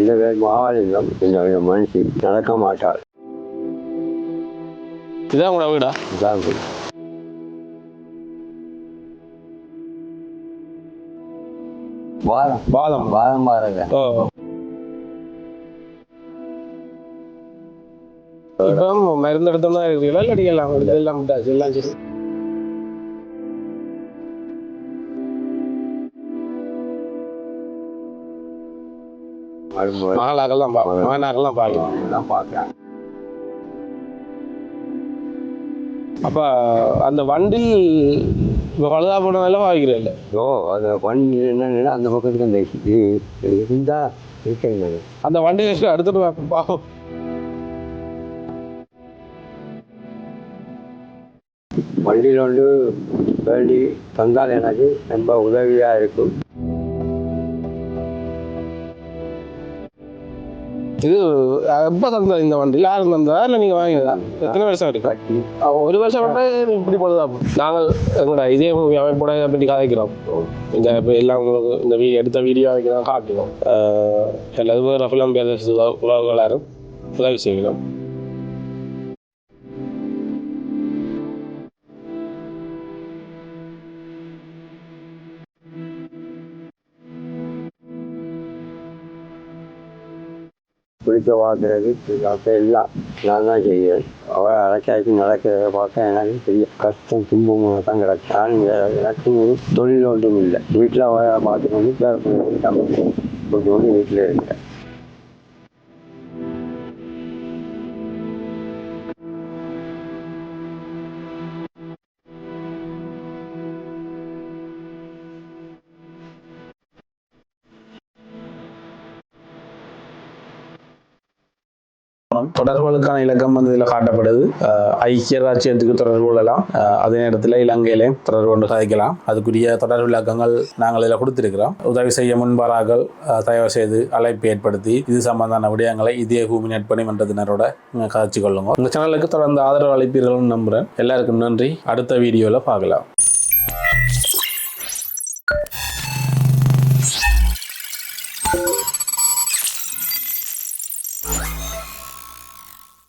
இந்த பேர் மகாலிங்கம். என்னுடைய மனுஷி நடக்க மாட்டாள். இதான் உங்களோட வீடா? இதான் வீடு. பாதம் பாருங்க. இப்போ மருந்து எடுத்தோம்னா இருக்குங்களா இல்லை அடிக்கலாம்? எல்லாம் விட்டாச்சு, எல்லாம் சரி. மகளாக்கெல்லாம் மகனாக்கெல்லாம் பார்க்கலாம். அப்போ அந்த வண்டில் இப்போ பழுதா போனதெல்லாம் வாங்கிக்கிறேன் இல்லை? அந்த வண்டி என்னன்னா அந்த பக்கத்துக்கு அந்த இருந்தா இருக்கேங்க. அந்த வண்டி எடுத்துட்டு பாப்போம். வண்டியில் வந்து வேண்டி தந்தால் எனக்கு ரொம்ப உதவியாக இருக்கும். இது எப்போ தந்தது இந்த வண்டியில்? யாரும் தந்ததா இல்லை நீங்கள் வாங்கினதா? எத்தனை வருஷம் இருக்கு? ஒரு வருஷம் மட்டும் இப்படி போதுதா? நாங்கள் எங்களோட இதே அமைப்போட பற்றி கதைக்கிறோம். இந்த இப்போ எல்லாம் இந்த எடுத்த வீடியோ வைக்கிறோம், காட்டுவோம். எல்லாருமே ரஃபெல்லாம் பேச உறவுகளாரும் உதவி செய்கிறோம். குளிக்க பார்க்குறது எல்லாம் நான் தான் செய்வேன். அவள் அரைக்காய்ச்சி நடக்கிறத பார்த்தா எனக்கு பெரிய கஷ்டம் துன்பமாக தான் கிடக்கு. எனக்கு தொழில் ஒன்றும் இல்லை. வீட்டில் அவள் பார்த்துக்கொண்டு கொஞ்சம் ஒன்று வீட்டில் இருக்கேன். தொடர்புகளுக்கான இலக்கம் வந்து இதில் காட்டப்படுது. ஐக்கிய ராஜ்யத்துக்கு தொடர்பு கொள்ளலாம். அதே நேரத்தில் இலங்கையிலையும் தொடர்பு கொண்டு சாதிக்கலாம். அதுக்குரிய தொடர்பு இலக்கங்கள் நாங்கள் இதில் கொடுத்திருக்கிறோம். உதவி செய்ய முன்பாரார்கள் தயவு செய்து அழைப்பு ஏற்படுத்தி இது சம்பந்தமான விடயங்களை இதே பூமி நட்பணி மன்றத்தினரோட காட்சி கொள்ளுங்க. இந்த சேனலுக்கு தொடர்ந்து ஆதரவு அளிப்பீர்கள்னு நம்புகிறேன். எல்லாருக்கும் நன்றி. அடுத்த வீடியோவில் பார்க்கலாம்.